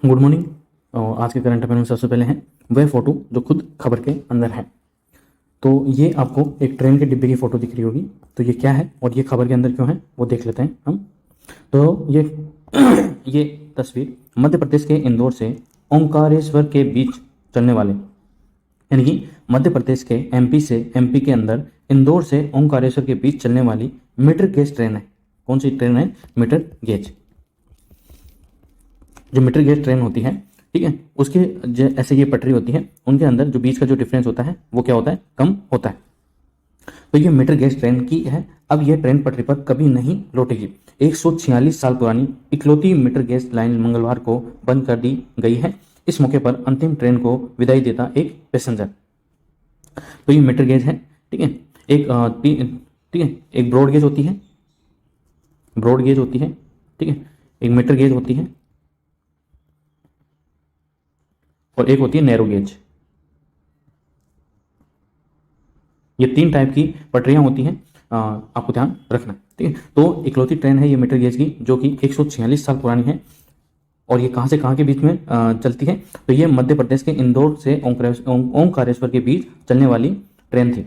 Good morning. आज के current affair में सबसे पहले हैं वह फोटो जो खुद खबर के अंदर है। तो ये आपको एक ट्रेन के डिब्बे की फोटो दिख रही होगी। तो ये क्या है और ये खबर के अंदर क्यों है वो देख लेते हैं हम। तो ये ये तस्वीर मध्य प्रदेश के इंदौर से ओंकारेश्वर के बीच चलने वाले, यानी कि मध्य प्रदेश के एमपी के अंदर इंदौर से ओंकारेश्वर के बीच चलने वाली मीटर गेज ट्रेन है। कौन सी ट्रेन है? Metre gauge. जो मीटर गेज ट्रेन होती है, ठीक है, उसके ऐसे ये पटरी होती है, उनके अंदर जो बीच का जो डिफरेंस होता है वो क्या होता है? कम होता है। तो ये मीटर गेज ट्रेन की है। अब ये ट्रेन पटरी पर कभी नहीं लौटेगी। 146 साल पुरानी इकलौती मीटर गेज लाइन मंगलवार को बंद कर दी गई है। इस मौके पर अंतिम ट्रेन को विदाई देता एक पैसेंजर। तो ये मीटर गेज है, ठीक है। ठीक है, एक ब्रॉड गेज होती है, ब्रॉड गेज होती है, ठीक है, एक मीटर गेज होती है और एक होती है नैरो गेज। ये तीन टाइप की पटरियां होती हैं, आपको ध्यान रखना, ठीक है। तो इकलौती ट्रेन है ये मीटर गेज की, जो कि 146 साल पुरानी है। और ये कहाँ से कहाँ के बीच में चलती है? तो ये मध्य प्रदेश के इंदौर से ओंकारेश्वर के बीच चलने वाली ट्रेन थी।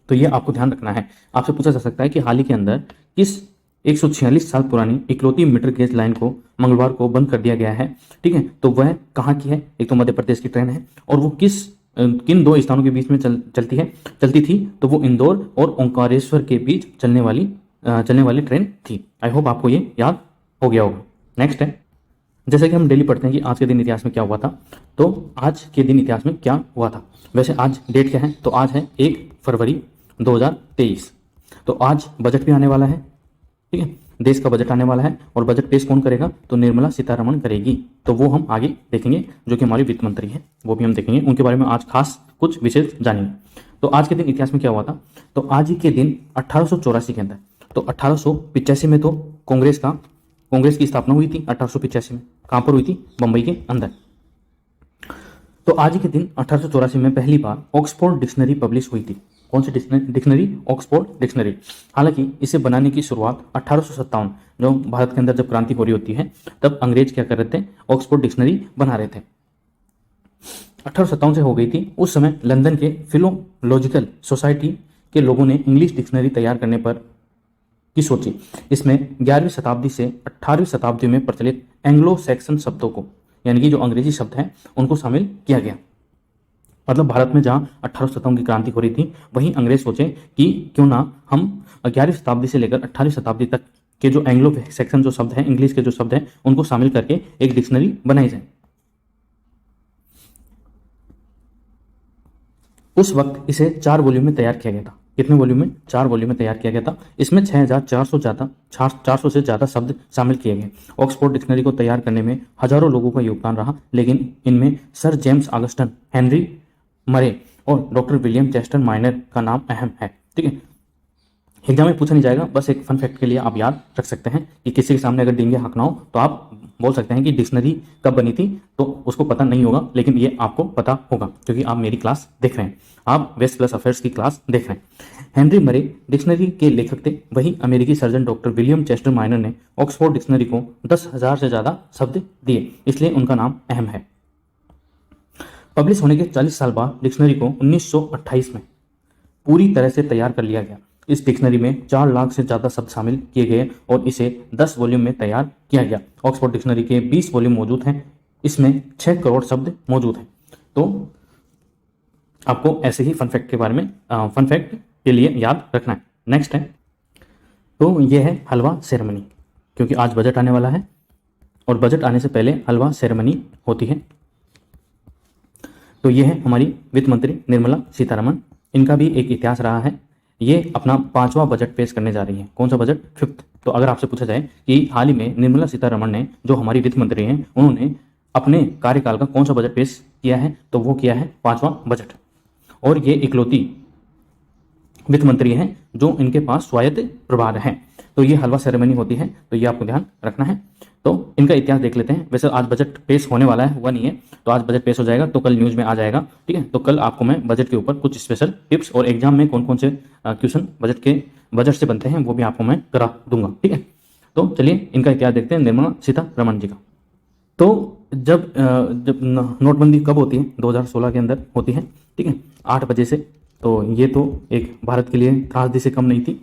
तो ये आपको ध्यान रखना है। आपसे पूछा जा सकता है कि हाल ही के अंदर किस 146 साल पुरानी इकलौती मीटर गेज लाइन को मंगलवार को बंद कर दिया गया है, ठीक है। तो वह कहाँ की है? एक तो मध्य प्रदेश की ट्रेन है और वो किन दो स्थानों के बीच में चलती थी? तो वो इंदौर और ओंकारेश्वर के बीच चलने वाली ट्रेन थी। आई होप आपको ये याद हो गया होगा। नेक्स्ट है, जैसे कि हम डेली पढ़ते हैं कि आज के दिन इतिहास में क्या हुआ था। तो आज के दिन इतिहास में क्या हुआ था? वैसे आज डेट क्या है? तो आज है 1 फरवरी 2023। तो आज बजट भी आने वाला है, ठीक है, देश का बजट आने वाला है। और बजट पेश कौन करेगा? तो निर्मला सीतारमण करेगी। तो वो हम आगे देखेंगे, जो कि हमारी वित्त मंत्री है, वो भी हम देखेंगे। उनके बारे में आज खास कुछ विशेष जानेंगे। तो आज के दिन इतिहास में क्या हुआ था? तो आज ही के दिन 1884 के अंदर, तो 1885 में तो कांग्रेस की स्थापना हुई थी। 1885 में कहां पर हुई थी? बंबई के अंदर। तो आज ही के दिन 1884 में पहली बार ऑक्सफोर्ड डिक्शनरी पब्लिश हुई थी। कौन सी डिक्शनरी? Oxford dictionary. हालांकि इसे बनाने की शुरुआत 1857, जो भारत के अंदर जब क्रांति हो रही होती है तब अंग्रेज क्या कर रहे थे? ऑक्सफोर्ड डिक्शनरी बना रहे थे। 1857 से हो गई थी। उस समय लंदन के फिलोलॉजिकल सोसाइटी के लोगों ने इंग्लिश डिक्शनरी तैयार करने पर की सोची। इसमें 11वीं शताब्दी से 18वीं शताब्दी में प्रचलित एंग्लो सैक्सन शब्दों को, यानी कि जो अंग्रेजी शब्द हैं, उनको शामिल किया गया। मतलब भारत में जहां 1857 की क्रांति हो रही थी, वहीं अंग्रेज सोचे कि क्यों ना हम 11वीं शताब्दी से लेकर 18वीं शताब्दी तक के जो एंग्लो सैक्सन जो शब्द हैं, इंग्लिश के जो शब्द हैं, उनको शामिल करके एक डिक्शनरी बनाई जाए। उस वक्त इसे 4 वॉल्यूम में तैयार किया गया था। कितने वॉल्यूम में? 4 वॉल्यूम में तैयार किया गया था। इसमें 400 से ज्यादा शब्द शामिल किए गए। ऑक्सफोर्ड डिक्शनरी को तैयार करने में हजारों लोगों का योगदान रहा, लेकिन इनमें सर जेम्स ऑगस्टन, हेनरी मरे और डॉक्टर विलियम चेस्टर माइनर का नाम अहम है, ठीक है। एग्जाम में पूछा नहीं जाएगा, बस एक फन फैक्ट के लिए आप याद रख सकते हैं कि किसी के सामने अगर डींगे हाँकना हो तो आप बोल सकते हैं कि डिक्शनरी कब बनी थी। तो उसको पता नहीं होगा, लेकिन ये आपको पता होगा क्योंकि आप मेरी क्लास देख रहे हैं, आप वेस्ट प्लस अफेयर्स की क्लास देख रहे हैं। हेनरी मरे डिक्शनरी के लेखक थे। वहीं अमेरिकी surgeon doctor William Chester minor ने ऑक्सफोर्ड डिक्शनरी को 10,000 से ज्यादा शब्द दिए, इसलिए उनका नाम अहम है। पब्लिश होने के 40 साल बाद डिक्शनरी को 1928 में पूरी तरह से तैयार कर लिया गया। इस डिक्शनरी में 4 लाख से ज्यादा शब्द शामिल किए गए और इसे 10 वॉल्यूम में तैयार किया गया। ऑक्सफोर्ड डिक्शनरी के 20 वॉल्यूम मौजूद हैं, इसमें 6 करोड़ शब्द मौजूद हैं। तो आपको ऐसे ही फन फैक्ट के बारे में फन फैक्ट के लिए याद रखना है। नेक्स्ट है, तो यह है हलवा सेरेमनी, क्योंकि आज बजट आने वाला है और बजट आने से पहले हलवा सेरेमनी होती है। तो ये है हमारी वित्त मंत्री निर्मला सीतारमण। इनका भी एक इतिहास रहा है। ये अपना 5वां बजट पेश करने जा रही है। कौन सा बजट? 5th। तो अगर आपसे पूछा जाए कि हाल ही में निर्मला सीतारमण ने, जो हमारी वित्त मंत्री हैं, उन्होंने अपने कार्यकाल का कौन सा बजट पेश किया है? तो वो किया है 5वां बजट। और ये इकलौती वित्त मंत्री हैं जो इनके पास स्वायत्त प्रभार है। तो ये हलवा सेरेमनी होती है, तो ये आपको ध्यान रखना है। तो इनका इतिहास देख लेते हैं। वैसे आज बजट पेश होने वाला है, हुआ नहीं है, तो आज बजट पेश हो जाएगा तो कल न्यूज़ में आ जाएगा, ठीक है। तो कल आपको मैं बजट के ऊपर कुछ स्पेशल टिप्स और एग्जाम में कौन कौन से क्वेश्चन बजट से बनते हैं वो भी आपको मैं करा दूंगा, ठीक है। तो चलिए इनका इतिहास देखते हैं निर्मला सीतारमण जी का। तो जब नोटबंदी कब होती है, 2016 के अंदर होती है, ठीक है, 8 बजे से। तो ये तो एक भारत के लिए त्रासदी से कम नहीं थी।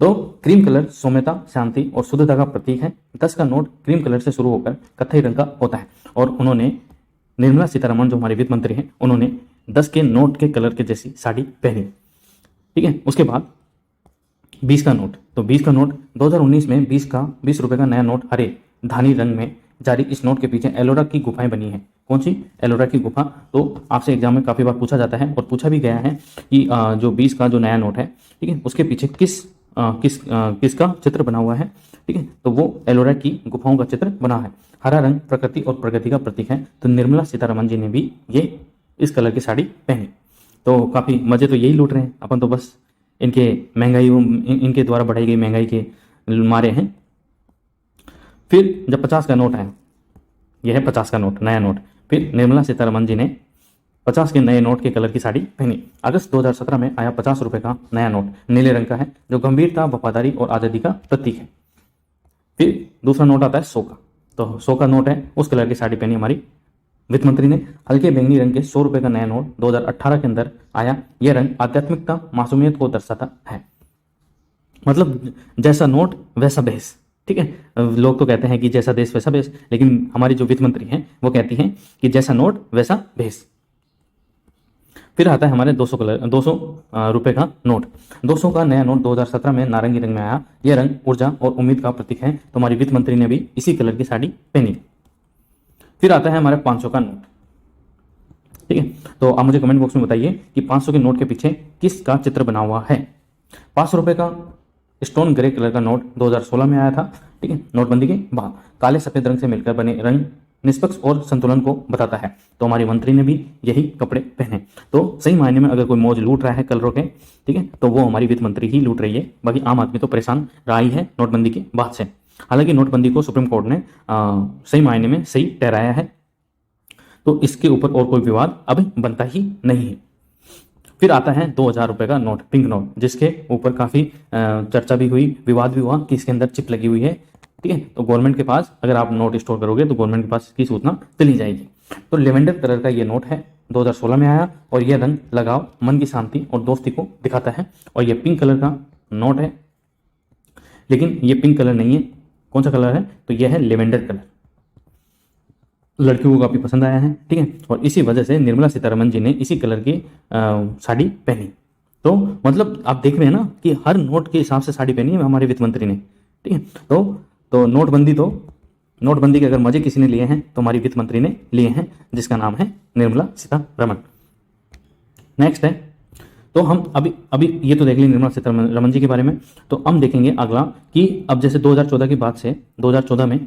तो क्रीम कलर सौम्यता, शांति और शुद्धता का प्रतीक है। 10 का नोट क्रीम कलर से शुरू होकर कत्थई रंग का होता है। और उन्होंने, निर्मला सीतारमण जो हमारे वित्त मंत्री हैं, उन्होंने 10 के नोट के कलर के जैसी साड़ी पहनी, ठीक है। उसके बाद 20 का नोट, तो 20 का नोट 2019 में 20 रुपए का नया नोट हरे धानी रंग में जारी। इस नोट के पीछे एलोरा की गुफाएं बनी हैं। कौन सी एलोरा की गुफा? तो आपसे एग्जाम में काफी बार पूछा जाता है और पूछा भी गया है कि जो 20 का जो नया नोट है, ठीक है, उसके पीछे किसका चित्र बना हुआ है, ठीक है, तो वो एलोरा की गुफाओं का चित्र बना है। हरा रंग प्रकृति और प्रगति का प्रतीक है। तो निर्मला सीतारमण जी ने भी ये इस कलर की साड़ी पहनी। तो काफी मजे तो यही लूट रहे हैं अपन, तो बस इनके महंगाई, इनके द्वारा बढ़ाई गई महंगाई के मारे हैं। फिर जब 50 का नोट आया, यह है 50 का नोट, नया नोट, फिर निर्मला सीतारमण जी ने 50 के नए नोट के कलर की साड़ी पहनी। अगस्त 2017 में आया 50 रुपए का नया नोट, नीले रंग का है, जो गंभीरता, वफादारी और आजादी का प्रतीक है। फिर दूसरा नोट आता है 100 का। तो 100 का नोट है, उस कलर की साड़ी पहनी हमारी वित्त मंत्री ने। हल्के बैंगनी रंग के 100 रुपए का नया नोट 2018 के अंदर आया। यह रंग आध्यात्मिकता, मासूमियत को दर्शाता है। मतलब जैसा नोट वैसा भेष, ठीक है। लोग तो कहते हैं कि जैसा देश वैसा भेष, लेकिन हमारी जो वित्त मंत्री हैं वो कहती हैं कि जैसा नोट वैसा भेष। फिर आता है हमारे 200 रुपए का नोट। 200 का नया नोट 2017 में नारंगी रंग में आया। यह रंग ऊर्जा और उम्मीद का प्रतीक है। तो हमारी वित्त मंत्री ने भी इसी कलर की साड़ी पहनी। फिर आता है हमारे 500 का नोट, ठीक है। तो आप मुझे कमेंट बॉक्स में बताइए कि 500 के नोट के पीछे किसका चित्र बना हुआ है। 500 रुपए का स्टोन ग्रे कलर का नोट 2016 में आया था, ठीक है, नोटबंदी के बाद। काले सफेद रंग से मिलकर बने रंग निष्पक्ष और संतुलन को बताता है। तो हमारी मंत्री ने भी यही कपड़े पहने। तो सही मायने में अगर कोई मौज लूट रहा है कलरों के, ठीक है, तो वो हमारी वित्त मंत्री ही लूट रही है। बाकी आम आदमी तो परेशान रहा ही है नोटबंदी के बाद से। हालांकि नोटबंदी को सुप्रीम कोर्ट ने सही मायने में सही ठहराया है, तो इसके ऊपर और कोई विवाद अब बनता ही नहीं है। फिर आता है 2000 रुपए का नोट, पिंक नोट, जिसके ऊपर काफी चर्चा भी हुई, विवाद भी हुआ कि इसके अंदर चिप लगी हुई है, ठीक है। तो गवर्नमेंट के पास अगर आप नोट स्टोर करोगे तो गवर्नमेंट के पास इसकी सूचना चली जाएगी। तो लेवेंडर कलर का ये नोट है, 2016 में आया, और यह रंग लगाव, मन की शांति और दोस्ती को दिखाता है। और यह पिंक कलर का नोट है, लेकिन ये पिंक कलर नहीं है। कौन सा कलर है? तो यह है लेवेंडर कलर। लड़कियों को काफी पसंद आया है, ठीक है, और इसी वजह से निर्मला सीतारमण जी ने इसी कलर की साड़ी पहनी। तो मतलब आप देख रहे हैं ना कि हर नोट के हिसाब से साड़ी पहनी है हमारे वित्त मंत्री ने, ठीक है। तो नोटबंदी के अगर मजे किसी ने लिए हैं तो हमारी वित्त मंत्री ने लिए हैं, जिसका नाम है निर्मला सीतारमण। नेक्स्ट है, तो हम अभी ये तो देख ली निर्मला सीतारमण जी के बारे में। तो हम देखेंगे अगला कि अब जैसे 2014 की बात से 2014 में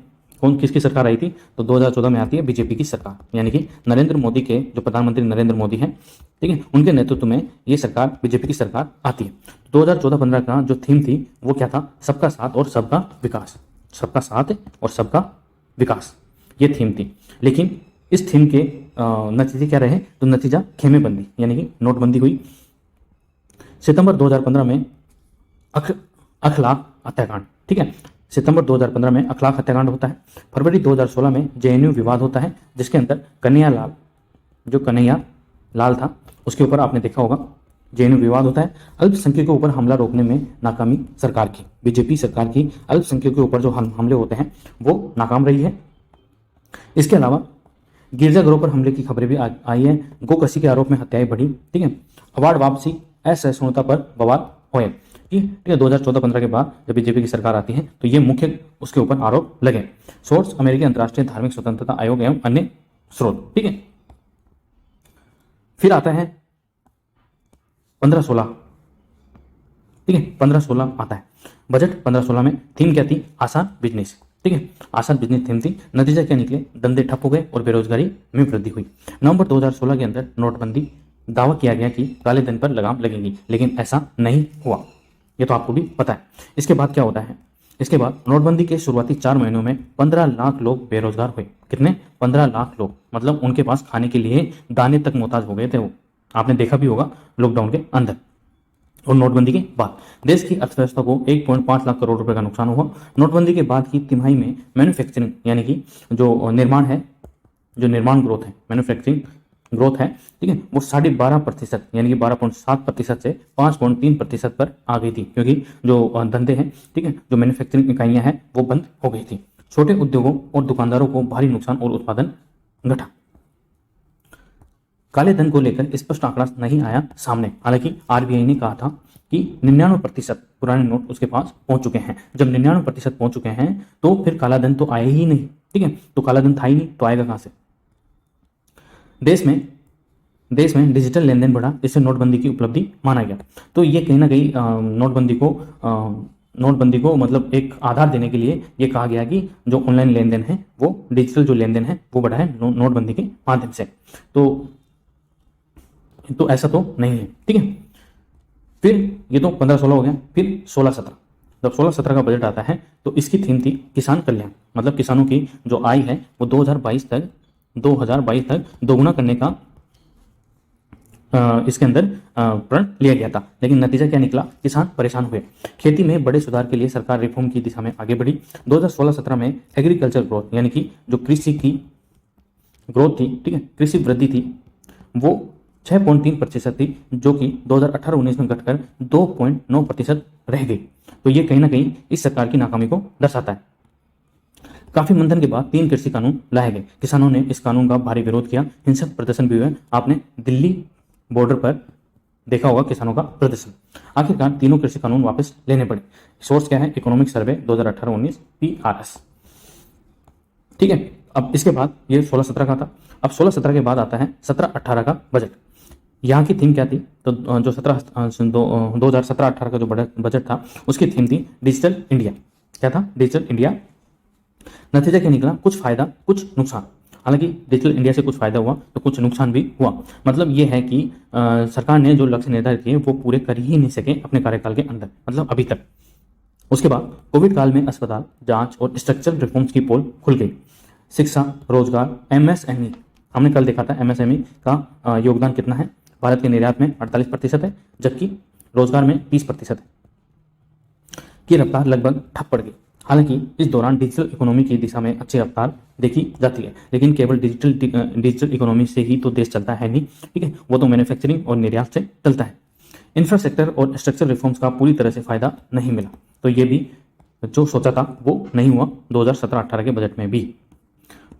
कौन किसकी सरकार आई थी, तो 2014 में आती है बीजेपी की सरकार, यानी कि नरेंद्र मोदी के जो प्रधानमंत्री नरेंद्र मोदी हैं, ठीक है, उनके नेतृत्व में ये सरकार, बीजेपी की सरकार आती है। 2014-15 का जो थीम थी वो क्या था? सबका साथ और सबका विकास, सबका साथ और सबका विकास, ये थीम थी। लेकिन इस थीम के नतीजे क्या रहे? तो नतीजा खेमेबंदी, यानी कि नोटबंदी हुई। सितंबर 2015 में अखलाक हत्याकांड, ठीक है, सितंबर 2015 में अखलाक हत्याकांड होता है। फरवरी 2016 में जेएनयू विवाद होता है, जिसके अंदर कन्हैया लाल था, उसके ऊपर आपने देखा होगा जेएनयू विवाद होता है। अल्पसंख्यकों के ऊपर हमला रोकने में नाकामी सरकार की, बीजेपी सरकार की अल्पसंख्यकों के ऊपर जो हमले होते हैं वो नाकाम रही है। इसके अलावा गिरजाघरों पर हमले की खबरें भी आई है। गोकशी के आरोप में हत्याएं बढ़ी, ठीक है। अवार्ड वापसी, असहिष्णुता पर बवाल हुए, ठीक है। 2014-15 के बाद जब बीजेपी की सरकार आती है तो ये मुख्य उसके ऊपर आरोप लगे। सोर्स अमेरिकी अंतर्राष्ट्रीय धार्मिक स्वतंत्रता आयोग एवं अन्य स्रोत, ठीक है। फिर आता है 15-16, ठीक है, 15-16 आता है बजट। 15-16 में थीम क्या थी? आसान बिजनेस, ठीक है, आसान बिजनेस थीम थी। नतीजा क्या निकले? धंधे ठप हो गए और बेरोजगारी में वृद्धि हुई। नवंबर 2016 के अंदर नोटबंदी, दावा किया गया कि काले धन पर लगाम लगेगी, लेकिन ऐसा नहीं हुआ, ये तो आपको भी पता है। इसके बाद क्या होता है? इसके बाद नोटबंदी के शुरुआती 4 महीनों में 15 लाख लोग बेरोजगार हुए। कितने? 15 लाख लोग, मतलब उनके पास खाने के लिए दाने तक मोहताज हो गए थे वो, आपने देखा भी होगा लॉकडाउन के अंदर। और नोटबंदी के बाद देश की अर्थव्यवस्था को 1.5 लाख करोड़ रुपए का नुकसान हुआ। नोटबंदी के बाद की तिमाही में मैन्युफैक्चरिंग, यानी कि जो निर्माण है, जो निर्माण ग्रोथ है, मैन्युफैक्चरिंग ग्रोथ है, ठीक है, वो 12.5% यानी कि 12.7% से 5.3% पर आ गई थी, क्योंकि जो धंधे हैं, ठीक है, जो मैन्युफैक्चरिंग इकाइयां हैं वो बंद हो गई थी। छोटे उद्योगों और दुकानदारों को भारी नुकसान और उत्पादन घटा। काले धन को लेकर स्पष्ट आंकड़ा नहीं आया सामने, हालांकि आरबीआई ने कहा था कि 99% पुराने नोट उसके पास पहुंच चुके हैं। जब 99% पहुंच चुके हैं तो फिर काला धन तो आया ही नहीं, ठीक है, तो काला धन था ही नहीं तो आएगा कहां से। देश में डिजिटल लेन देन बढ़ा, इससे नोटबंदी की उपलब्धि माना गया। तो ये कहीं ना कहीं नोटबंदी को मतलब एक आधार देने के लिए ये कहा गया कि जो ऑनलाइन लेन देन है वो डिजिटल जो लेन देन है वो बढ़ा है नोटबंदी के माध्यम से। तो ऐसा तो नहीं है, ठीक है। फिर ये तो 15-16 हो गया। फिर 16-17, जब 16-17 का बजट आता है तो इसकी थीम थी किसान कल्याण, मतलब किसानों की जो आय है वो 2022 तक दोगुना करने का इसके अंदर प्रण लिया गया था। लेकिन नतीजा क्या निकला, किसान परेशान हुए। खेती में बड़े सुधार के लिए सरकार रिफॉर्म की दिशा में आगे बढ़ी। 2016-17 में एग्रीकल्चर ग्रोथ यानी कि जो कृषि की ग्रोथ थी, ठीक है, कृषि वृद्धि थी, वो 6.3% थी, जो कि 2018-19 में घटकर 2.9% रह गई। तो ये कहीं ना कहीं इस सरकार की नाकामी को दर्शाता है। काफी मंथन के बाद 3 कृषि कानून लाए गए। किसानों ने इस कानून का भारी विरोध किया, हिंसक प्रदर्शन भी हुए। आपने दिल्ली बॉर्डर पर देखा होगा किसानों का प्रदर्शन। आखिरकार तीनों कृषि कानून वापस लेने पड़े। सोर्स क्या है, इकोनॉमिक सर्वे 2018-19 PRS, ठीक है। अब इसके बाद ये 16-17 का था। अब 16-17 के बाद आता है 17-18 का बजट। यहाँ की थीम क्या थी, तो जो 2017-18 का जो बजट था उसकी थीम थी डिजिटल इंडिया। क्या था, डिजिटल इंडिया। नतीजा क्या निकला, कुछ फायदा कुछ नुकसान। हालांकि डिजिटल इंडिया से कुछ फायदा हुआ तो कुछ नुकसान भी हुआ। मतलब ये है कि सरकार ने जो लक्ष्य निर्धारित किए वो पूरे कर ही नहीं सके अपने कार्यकाल के अंदर, मतलब अभी तक। उसके बाद कोविड काल में अस्पताल, जांच और स्ट्रक्चरल रिफॉर्म्स की पोल खुल गई। शिक्षा, रोजगार, एमएसएमई, हमने कल देखा था एमएसएमई का योगदान कितना है। भारत के निर्यात में 48% है, जबकि रोजगार में 30% है। की रफ्तार लगभग ठप पड़ गई। हालांकि इस दौरान डिजिटल इकोनॉमी की दिशा में अच्छी रफ्तार देखी जाती है, लेकिन केवल डिजिटल इकोनॉमी से ही तो देश चलता है नहीं, ठीक है, वो तो मैन्युफैक्चरिंग और निर्यात से चलता है। इंफ्रास्ट्रक्चर और स्ट्रक्चरल रिफॉर्म्स का पूरी तरह से फायदा नहीं मिला, तो ये भी जो सोचा था वो नहीं हुआ 2017-18 के बजट में भी।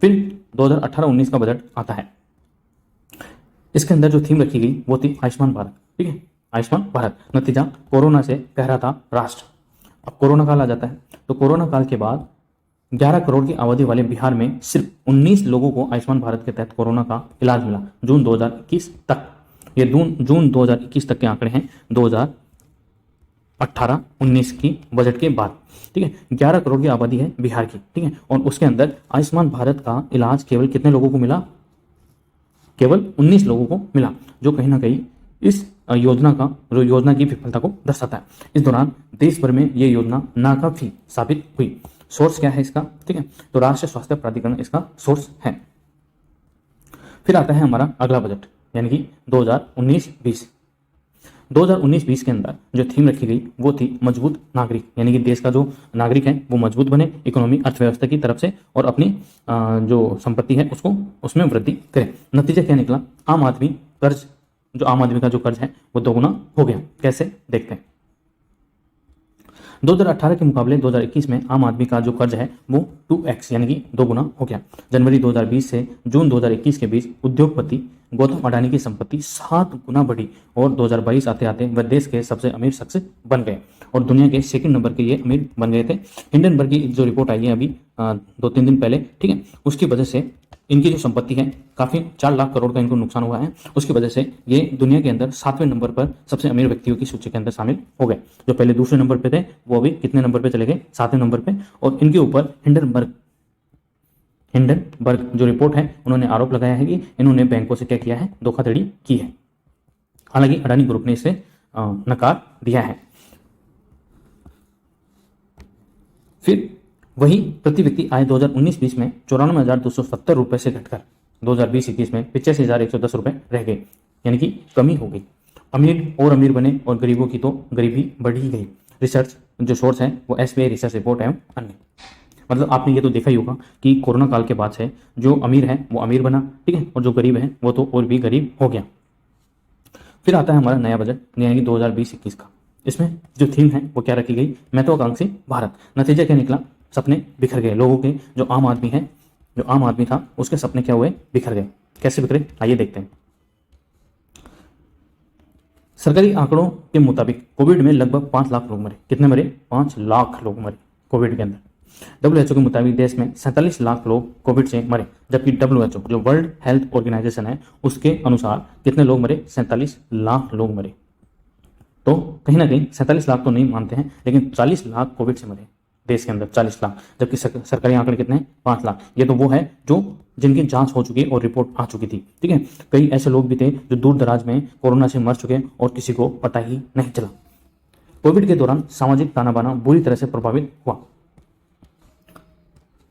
फिर 2018-19 का बजट आता है। इसके अंदर जो थीम रखी गई वो थी आयुष्मान भारत, ठीक है, आयुष्मान भारत। नतीजा, कोरोना से कह रहा था राष्ट्र। अब कोरोना काल आ जाता है, तो कोरोना काल के बाद 11 करोड़ की आबादी वाले बिहार में सिर्फ 19 लोगों को आयुष्मान भारत के तहत कोरोना का इलाज मिला जून 2021 तक। ये जून 2021 तक के आंकड़े हैं, 2018-19 की बजट के बाद, ठीक है। 11 करोड़ की आबादी है बिहार की, ठीक है, और उसके अंदर आयुष्मान भारत का इलाज केवल कितने लोगों को मिला, केवल 19 लोगों को मिला, जो कहीं ना कहीं इस योजना की विफलता को दर्शाता है। इस दौरान देश भर में ये योजना नाकाफी साबित हुई। सोर्स क्या है इसका, ठीक है, तो राष्ट्रीय स्वास्थ्य प्राधिकरण इसका सोर्स है। फिर आता है हमारा अगला बजट यानी कि 2019-20। 2019-20 के अंदर जो थीम रखी गई वो थी मजबूत नागरिक, यानी कि देश का जो नागरिक है वो मजबूत बने इकोनॉमी अर्थव्यवस्था की तरफ से, और अपनी जो संपत्ति है उसको उसमें वृद्धि करे। नतीजा क्या निकला, आम आदमी का जो कर्ज है वो दोगुना हो गया। कैसे, देखते हैं। 2018 के मुकाबले 2021 में आम आदमी का जो कर्ज है वो 2x यानी कि 2 गुना हो गया। जनवरी 2020 से जून 2021 के बीच उद्योगपति गौतम अडानी की संपत्ति 7 गुना बढ़ी और 2022 आते आते वह देश के सबसे अमीर शख्स बन गए और दुनिया के सेकंड नंबर के ये अमीर बन गए थे। हिंडनबर्ग की जो रिपोर्ट आई है अभी 2-3 दिन पहले, ठीक है, उसकी वजह से इनकी जो संपत्ति है काफ़ी 4 लाख करोड़ का इनको नुकसान हुआ है। उसकी वजह से ये दुनिया के अंदर 7वें नंबर पर सबसे अमीर व्यक्तियों की सूची के अंदर शामिल हो गए। जो पहले दूसरे नंबर पे थे वो अभी कितने नंबर पे चले गए, 7वें नंबर पे। और इनके ऊपर हिंडनबर्ग जो रिपोर्ट है उन्होंने आरोप लगाया है कि इन्होंने बैंकों से क्या किया है, धोखाधड़ी की है। हालांकि अडानी ग्रुप ने इसे नकार दिया है। फिर वही प्रति व्यक्ति आय 2019-20 में 94,270 रुपये से घटकर 2020-21 में 85,110 रुपये रह गए, यानी कि कमी हो गई। अमीर और अमीर बने और गरीबों की तो गरीबी बढ़ ही गई। रिसर्च जो सोर्स है वो SBI रिसर्च रिपोर्ट एवं अन्य। मतलब आपने ये तो देखा ही होगा कि कोरोना काल के बाद से जो अमीर है वो अमीर बना, ठीक है, और जो गरीब है वो तो और भी गरीब हो गया। फिर आता है हमारा नया बजट यानी कि 2020-21 का। इसमें जो थीम है वो क्या रखी गई, महत्वाकांक्षी भारत। नतीजा क्या निकला, सपने बिखर गए लोगों के। जो आम आदमी है, जो आम आदमी था, उसके सपने क्या हुए, बिखर गए। कैसे बिखरे, आइए देखते हैं। सरकारी आंकड़ों के मुताबिक कोविड में लगभग 5 लाख लोग मरे। कितने मरे, 5 लाख लोग मरे कोविड के अंदर। WHO के मुताबिक देश में 47 लाख लोग कोविड से मरे, जबकि WHO जो वर्ल्ड हेल्थ ऑर्गेनाइजेशन है उसके अनुसार कितने लोग मरे, 47 लाख लोग मरे। तो कहीं ना कहीं 47 लाख तो नहीं मानते हैं, लेकिन 40 लाख कोविड से मरे देश के अंदर, 40 लाख, जबकि सरकारी आंकड़े कितने हैं, 5 लाख। ये तो वो है जो जिनकी जांच हो चुकी और रिपोर्ट आ चुकी थी, ठीक है। कई ऐसे लोग भी थे जो दूर दराज में कोरोना से मर चुके और किसी को पता ही नहीं चला। कोविड के दौरान सामाजिक ताना बाना बुरी तरह से प्रभावित हुआ।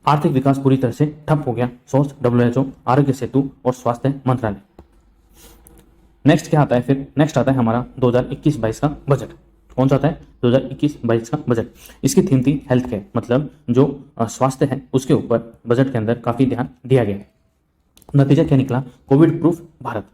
आर्थिक विकास पूरी तरह से ठप हो गया, सोच WHO, आरोग्य सेतु और स्वास्थ्य मंत्रालय। नेक्स्ट क्या आता है, फिर नेक्स्ट आता है हमारा 2021-22 का बजट। कौन सा आता है, 2021-22 का बजट। इसकी थीम थी हेल्थ केयर, मतलब जो स्वास्थ्य है उसके ऊपर बजट के अंदर काफी ध्यान दिया गया है। नतीजा क्या निकला, कोविड प्रूफ भारत।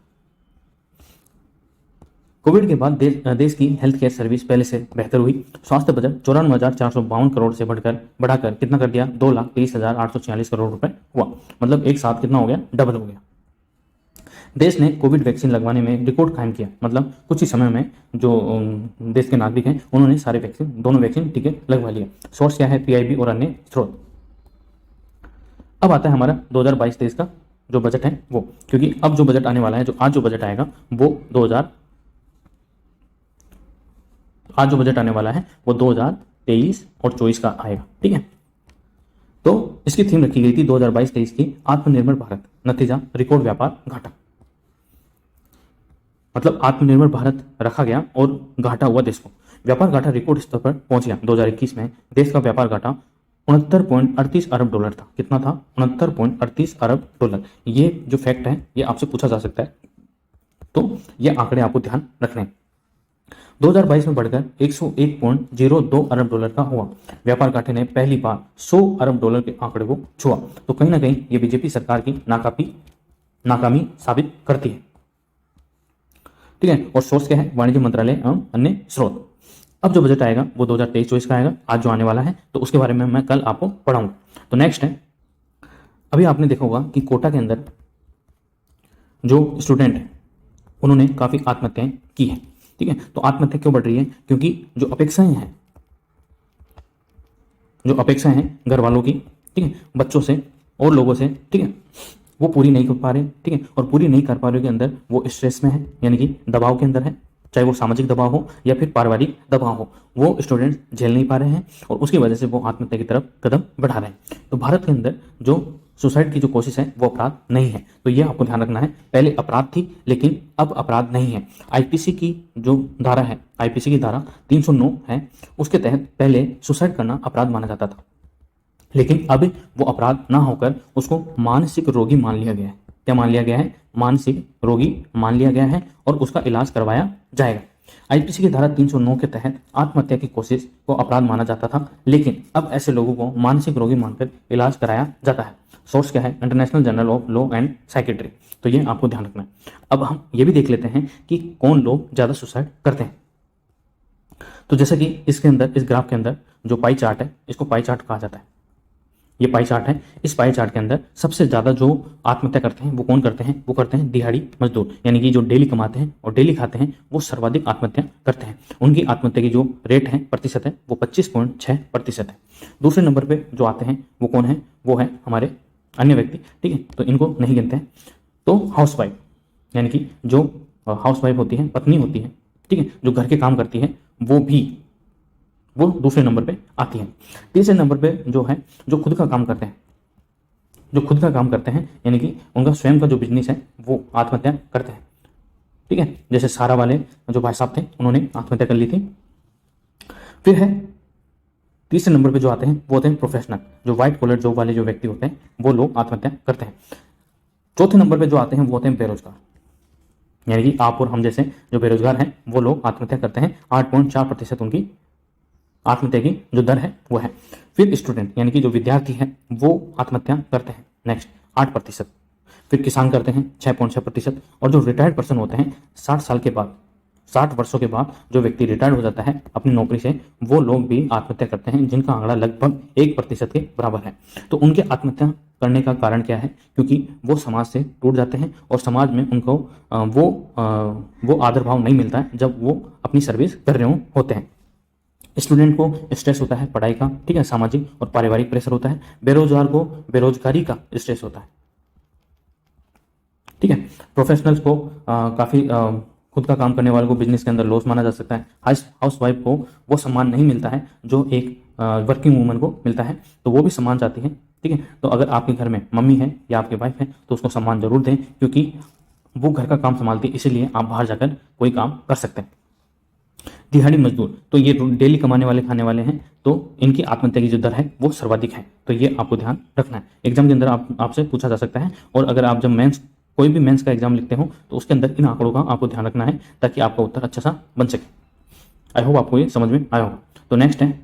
कोविड के बाद देश की हेल्थ केयर सर्विस पहले से बेहतर हुई। स्वास्थ्य बजट 94,452 करोड़ से बढ़ाकर कितना कर दिया, 2,23,846 करोड़ रुपए हुआ। मतलब एक साथ कितना हो गया, डबल हो गया। देश ने कोविड वैक्सीन लगवाने में रिकॉर्ड कायम किया, मतलब कुछ ही समय में जो देश के नागरिक हैं उन्होंने सारे वैक्सीन, दोनों वैक्सीन टीके लगवा लिए। सोर्स क्या है, PIB और अन्य स्रोत। अब आता है हमारा 2022-23 का जो बजट है वो, क्योंकि अब जो बजट आने वाला है, जो आज जो बजट आएगा वो 2023 और 24 का आएगा, ठीक है। तो इसकी थीम रखी गई थी 2022-23 की आत्मनिर्भर भारत। नतीजा रिकॉर्ड व्यापार घाटा, मतलब आत्मनिर्भर भारत रखा गया और घाटा हुआ देश को। व्यापार घाटा रिकॉर्ड स्तर पर पहुंच गया। 2021 में देश का व्यापार घाटा 69.38 अरब डॉलर था। कितना था, 69.38 अरब डॉलर। ये जो फैक्ट है ये आपसे पूछा जा सकता है, तो ये आंकड़े आपको ध्यान रखने हैं। 2022 में बढ़कर 101.02 अरब डॉलर का हुआ। व्यापार घाटे ने पहली बार 100 अरब डॉलर के आंकड़े को छुआ। तो कहीं ना कहीं ये बीजेपी सरकार की नाकामी साबित करती है, ठीक है। और सोर्स क्या है, वाणिज्य मंत्रालय एवं अन्य स्रोत। अब जो बजट आएगा वो 2023-24 का आएगा, आज जो आने वाला है, तो उसके बारे में मैं कल आपको पढ़ाऊंगा। तो नेक्स्ट है, अभी आपने देखा होगा कि कोटा के अंदर जो स्टूडेंट है उन्होंने काफी आत्महत्याएं की है, ठीक है। तो आत्महत्या क्यों बढ़ रही है, क्योंकि जो अपेक्षाएं हैं घर वालों की, ठीक है, बच्चों से और लोगों से, ठीक है, वो पूरी नहीं कर पा रहे, ठीक है। और पूरी नहीं कर पा रहे के अंदर वो स्ट्रेस में है, यानी कि दबाव के अंदर है, चाहे वो सामाजिक दबाव हो या फिर पारिवारिक दबाव हो, वो स्टूडेंट्स झेल नहीं पा रहे हैं और उसकी वजह से वो आत्महत्या की तरफ कदम बढ़ा रहे हैं। तो भारत के अंदर जो सुसाइड की जो कोशिश है वो अपराध नहीं है, तो ये आपको ध्यान रखना है। पहले अपराध थी लेकिन अब अपराध नहीं है। आईपीसी की जो धारा है, आईपीसी की धारा 309 है, उसके तहत पहले सुसाइड करना अपराध माना जाता था, लेकिन अब वो अपराध ना होकर उसको मानसिक रोगी मान लिया गया है। क्या मान लिया गया है, मानसिक रोगी मान लिया गया है और उसका इलाज करवाया जाएगा। आईपीसी की धारा 309 के तहत आत्महत्या की कोशिश को अपराध माना जाता था, लेकिन अब ऐसे लोगों को मानसिक रोगी मानकर इलाज कराया जाता है। सोर्स क्या है, international journal of law and psychiatry. तो ये आपको ध्यान रखना है। अब हम ये भी देख लेते हैं कि कौन लोग ज्यादा सुसाइड करते हैं। तो जैसा कि इसके अंदर, इस ग्राफ के अंदर जो पाई चार्ट है, इसको पाई चार्ट कहा जाता है। ये पाई चार्ट है। इस पाई चार्ट के अंदर सबसे ज्यादा जो आत्महत्या करते हैं वो कौन करते हैं, वो करते हैं दिहाड़ी मजदूर, यानी कि जो डेली कमाते हैं और डेली खाते हैं, वो सर्वाधिक आत्महत्या करते हैं। उनकी आत्महत्या की जो रेट है, प्रतिशत है, वो 25.6% है। दूसरे नंबर पे जो आते हैं वो कौन है, वो है हमारे अन्य व्यक्ति, ठीक है, तो इनको नहीं गिनते हैं। तो हाउसवाइफ, यानी कि जो हाउसवाइफ होती है, पत्नी होती है, ठीक है, जो घर के काम करती है, वो दूसरे नंबर पे आती है। तीसरे नंबर पे जो है, जो खुद का काम करते हैं, यानी कि उनका स्वयं का जो बिजनेस है, वो आत्महत्या करते हैं, ठीक है। जैसे सारा वाले जो भाई साहब थे, उन्होंने आत्महत्या कर ली थी। फिर है तीसरे नंबर पे जो आते हैं वो होते हैं प्रोफेशनल, जो व्हाइट कॉलर जॉब वाले जो व्यक्ति होते हैं, वो लोग आत्महत्या करते हैं। चौथे नंबर पे जो आते हैं वो होते हैं बेरोजगार, यानी कि आप और हम जैसे जो बेरोजगार हैं वो लोग आत्महत्या करते हैं। 8.4% उनकी आत्महत्या की जो दर है वो है। फिर स्टूडेंट यानी कि जो विद्यार्थी है वो आत्महत्या करते हैं, नेक्स्ट 8%। फिर किसान करते हैं 6.6%। और जो रिटायर्ड पर्सन होते हैं 60 साल के बाद, 60 वर्षों के बाद जो व्यक्ति रिटायर्ड हो जाता है अपनी नौकरी से, वो लोग भी आत्महत्या करते हैं, जिनका आंकड़ा लगभग 1% के बराबर है। तो उनके आत्महत्या करने का कारण क्या है? क्योंकि वो समाज से टूट जाते हैं और समाज में उनको वो आदर भाव नहीं मिलता है जब वो अपनी सर्विस कर रहे होते हैं। स्टूडेंट को स्ट्रेस होता है पढ़ाई का, ठीक है, सामाजिक और पारिवारिक प्रेशर होता है। बेरोजगार को बेरोजगारी का स्ट्रेस होता है, ठीक है। प्रोफेशनल्स को काफ़ी खुद का काम करने वालों को बिजनेस के अंदर लॉस माना जा सकता है। हाउस वाइफ को वो सम्मान नहीं मिलता है जो एक वर्किंग वूमन को मिलता है, तो वो भी सम्मान चाहती है, ठीक है। तो अगर आपके घर में मम्मी है या आपकी वाइफ है तो उसको सम्मान जरूर दें, क्योंकि वो घर का काम संभालती है, इसीलिए आप बाहर जाकर कोई काम कर सकते हैं। दिहाड़ी मजदूर, तो ये डेली कमाने वाले खाने वाले हैं, तो इनकी आत्महत्या की जो दर है वो सर्वाधिक है, तो ये आपको ध्यान रखना है। एग्जाम के अंदर आपसे पूछा जा सकता है, और अगर आप जब कोई भी मेंस का एग्जाम लिखते हो तो उसके अंदर इन आंकड़ों का आपको ध्यान रखना है ताकि आपका उत्तर अच्छा सा बन सके। आई होप आपको ये समझ में आया होगा। तो नेक्स्ट है,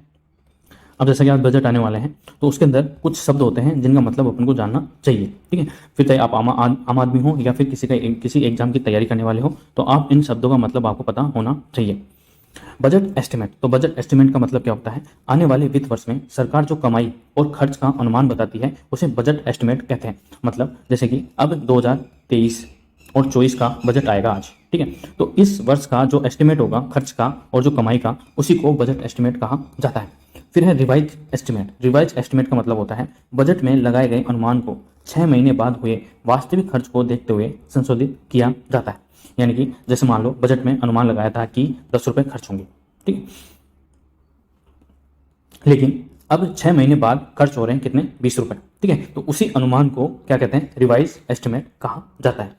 अब जैसा कि आज बजट आने वाले हैं तो उसके अंदर कुछ शब्द होते हैं जिनका मतलब अपन को जानना चाहिए, ठीक है। फिर चाहे आप आम आदमी हो या फिर किसी एग्जाम की तैयारी करने वाले हो, तो आप इन शब्दों का मतलब आपको पता होना चाहिए। बजट एस्टिमेट, तो बजट एस्टिमेट का मतलब क्या होता है? आने वाले वित्त वर्ष में सरकार जो कमाई और खर्च का अनुमान बताती है उसे बजट एस्टिमेट कहते हैं। मतलब जैसे कि अब 2023 और 24 का बजट आएगा आज, ठीक है, तो इस वर्ष का जो एस्टिमेट होगा खर्च का और जो कमाई का, उसी को बजट एस्टिमेट कहा जाता है। फिर है रिवाइज एस्टिमेट। रिवाइज एस्टिमेट का मतलब होता है बजट में लगाए गए अनुमान को 6 महीने बाद हुए वास्तविक खर्च को देखते हुए संशोधित किया जाता है। यानी कि जैसे मान लो बजट में अनुमान लगाया था कि 10 रुपये खर्च होंगे, ठीक है, लेकिन अब 6 महीने बाद खर्च हो रहे हैं कितने? 20 रुपये, ठीक है, तो उसी अनुमान को क्या कहते हैं? रिवाइज एस्टिमेट कहा जाता है।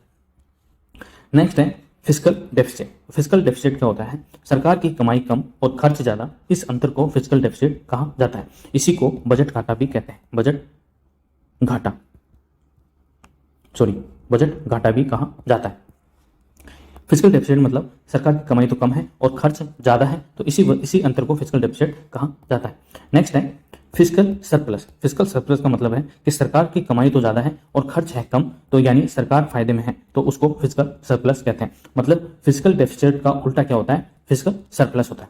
नेक्स्ट है फिस्कल डेफिसिट। फिस्कल डेफिसिट क्या होता है? सरकार की कमाई कम और खर्च ज्यादा, इस अंतर को फिस्कल डेफिसिट कहा जाता है। इसी को बजट घाटा भी कहते हैं। बजट घाटा भी कहा जाता है। फिस्कल डेफिसिट मतलब सरकार की कमाई तो कम है और खर्च ज्यादा है, तो इसी अंतर को फिस्कल डेफिसिट कहा जाता है। नेक्स्ट है फिस्कल सरप्लस। फिस्कल सरप्लस का मतलब है कि सरकार की कमाई तो ज्यादा है और खर्च है कम, तो यानी सरकार फायदे में है, तो उसको फिस्कल सरप्लस कहते हैं। मतलब फिस्कल डेफिसिट का उल्टा क्या होता है? फिस्कल सरप्लस होता है।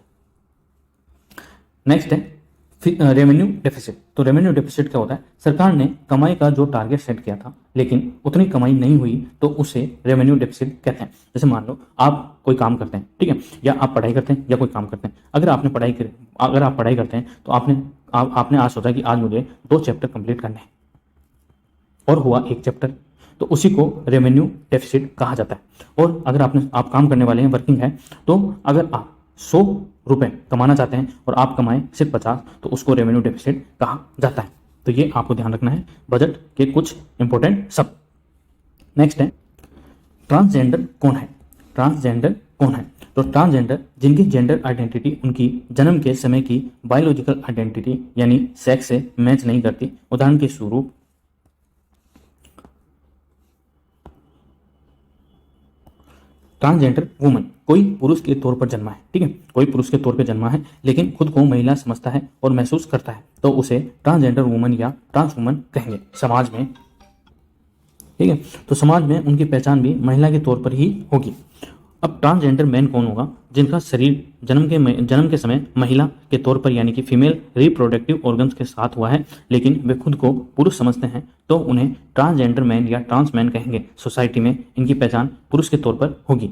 नेक्स्ट है रेवेन्यू डेफिसिट। तो रेवेन्यू डेफिसिट क्या होता है? सरकार ने कमाई का जो टारगेट सेट किया था लेकिन उतनी कमाई नहीं हुई, तो उसे रेवेन्यू डेफिसिट कहते हैं। जैसे मान लो आप कोई काम करते हैं, ठीक है, या आप पढ़ाई करते हैं या कोई काम करते हैं। अगर आप पढ़ाई करते हैं तो आपने आज सोचा कि आज मुझे 2 चैप्टर कंप्लीट करने हैं और हुआ 1 चैप्टर, तो उसी को रेवेन्यू डेफिसिट कहा जाता है। और अगर आप काम करने वाले हैं, वर्किंग है, तो अगर आप 100 रुपये कमाना चाहते हैं और आप कमाएं सिर्फ 50, तो उसको रेवेन्यू डेफिसिट कहा जाता है। तो ये आपको ध्यान रखना है बजट के कुछ इंपॉर्टेंट शब्द। नेक्स्ट है ट्रांसजेंडर कौन है? ट्रांसजेंडर कौन है? तो ट्रांसजेंडर जिनकी जेंडर आइडेंटिटी उनकी जन्म के समय की बायोलॉजिकल आइडेंटिटी यानी सेक्स से मैच नहीं करती। उदाहरण के स्वरूप ट्रांसजेंडर वुमन, कोई पुरुष के तौर पर जन्मा है, ठीक है, कोई पुरुष के तौर पर जन्मा है लेकिन खुद को महिला समझता है और महसूस करता है, तो उसे ट्रांसजेंडर वुमन या ट्रांस वुमन कहेंगे समाज में, ठीक है। तो समाज में उनकी पहचान भी महिला के तौर पर ही होगी। अब ट्रांसजेंडर मैन कौन होगा? जिनका शरीर जन्म के समय महिला के तौर पर यानी कि फीमेल रिप्रोडक्टिव ऑर्गन्स के साथ हुआ है लेकिन वे खुद को पुरुष समझते हैं, तो उन्हें ट्रांसजेंडर मैन या ट्रांस मैन कहेंगे। सोसाइटी में इनकी पहचान पुरुष के तौर पर होगी,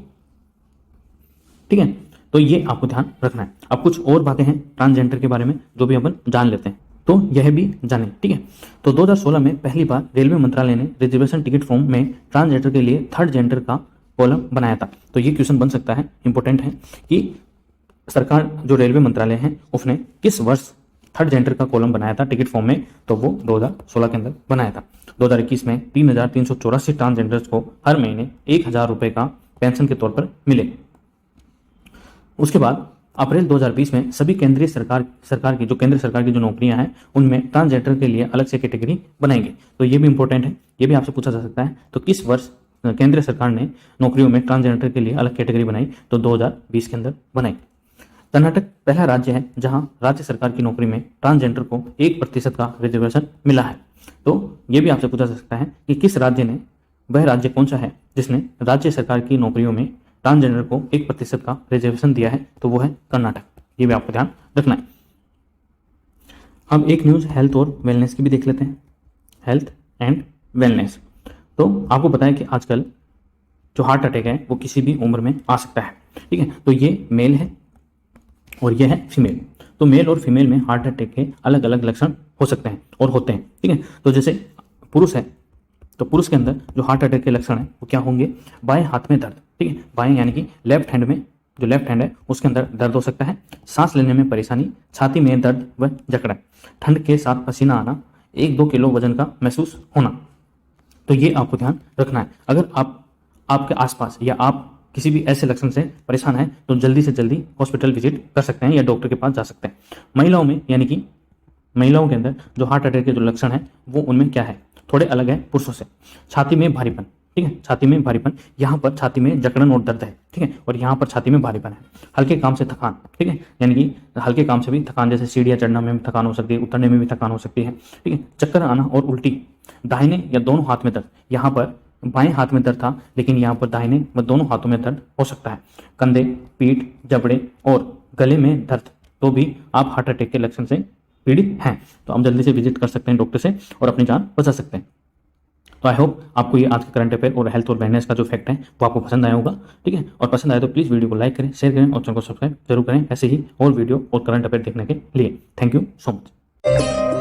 ठीक है। तो ये आपको ध्यान रखना है। अब कुछ और बातें हैं ट्रांसजेंडर के बारे में जो भी अपन जान लेते हैं, तो यह भी जानें, ठीक है। तो 2016 में पहली बार रेलवे मंत्रालय ने रिजर्वेशन टिकट फॉर्म में ट्रांसजेंडर के लिए थर्ड जेंडर का कॉलम बनाया था। तो ये क्वेश्चन बन सकता है, इंपॉर्टेंट है, कि सरकार जो रेलवे मंत्रालय है उसने किस वर्ष थर्ड जेंडर का कॉलम बनाया था टिकट फॉर्म में? तो वो 2016 के अंदर बनाया था। 2021 में 3,384 ट्रांसजेंडर्स को हर महीने 1,000 रुपये का पेंशन के तौर पर मिले। उसके बाद अप्रैल 2020 में सभी केंद्र सरकार की जो नौकरियां हैं उनमें ट्रांसजेंडर के लिए अलग से कैटेगरी बनाएंगे। तो ये भी इंपॉर्टेंट है, ये भी आपसे पूछा जा सकता है। तो किस वर्ष केंद्र सरकार ने नौकरियों में ट्रांसजेंडर के लिए अलग कैटेगरी बनाई? तो 2020 के अंदर बनाई। कर्नाटक पहला राज्य है जहां राज्य सरकार की नौकरी में ट्रांसजेंडर को 1% का रिजर्वेशन मिला है। तो ये भी आपसे पूछा जा सकता है कि किस राज्य ने, वह राज्य कौन सा है जिसने राज्य सरकार की नौकरियों में ट्रांसजेंडर को 1% का रिजर्वेशन दिया है, तो वो है कर्नाटक। ये भी आपको ध्यान रखना है। अब एक न्यूज़ हेल्थ और वेलनेस की भी देख लेते हैं, हेल्थ एंड वेलनेस। तो आपको पता है कि आजकल जो हार्ट अटैक है वो किसी भी उम्र में आ सकता है, ठीक है। तो ये मेल है और ये है फीमेल। तो मेल और फीमेल में हार्ट अटैक के अलग अलग लक्षण हो सकते हैं और होते हैं, ठीक है। तो जैसे पुरुष है, तो पुरुष के अंदर जो हार्ट अटैक के लक्षण है वो क्या होंगे, बाएं हाथ में दर्द, ठीक है, बाएं यानी कि लेफ्ट हैंड में, जो लेफ्ट हैंड है उसके अंदर दर्द हो सकता है, सांस लेने में परेशानी, छाती में दर्द व जकड़न, ठंड के साथ पसीना आना, 1-2 किलो वजन का महसूस होना। तो ये आपको ध्यान रखना है। अगर आपके आसपास या आप किसी भी ऐसे लक्षण से परेशान है तो जल्दी से जल्दी हॉस्पिटल विजिट कर सकते हैं या डॉक्टर के पास जा सकते हैं। महिलाओं में, यानी कि महिलाओं के अंदर जो हार्ट अटैक के जो लक्षण है वो उनमें क्या है, थोड़े अलग है पुरुषों से। छाती में भारीपन, ठीक है, छाती में भारीपन, यहाँ पर छाती में जकड़न और दर्द है, ठीक है, और यहाँ पर छाती में भारीपन है। हल्के काम से थकान, ठीक है, यानी कि हल्के काम से भी थकान, जैसे सीढ़ियाँ चढ़ना में भी थकान हो सकती है, उतरने में भी थकान हो सकती है, ठीक है, चक्कर आना और उल्टी। दाहिने या दोनों हाथ में दर्द, यहाँ पर बाएं हाथ में दर्द था लेकिन यहाँ पर दाहिने व दोनों हाथों में दर्द हो सकता है। कंधे, पीठ, जबड़े और गले में दर्द, तो भी आप हार्ट अटैक के लक्षण से पीड़ित हैं। तो आप जल्दी से विजिट कर सकते हैं डॉक्टर से और अपनी जान बचा सकते हैं। तो आई होप आपको ये आज के करंट अफेयर और हेल्थ और वेलनेस का जो फैक्ट है वो आपको पसंद आया होगा, ठीक है। और पसंद आए तो प्लीज़ वीडियो को लाइक करें, शेयर करें और चैनल को सब्सक्राइब जरूर करें ऐसे ही और वीडियो और करंट अफेयर देखने के लिए। Thank you so much.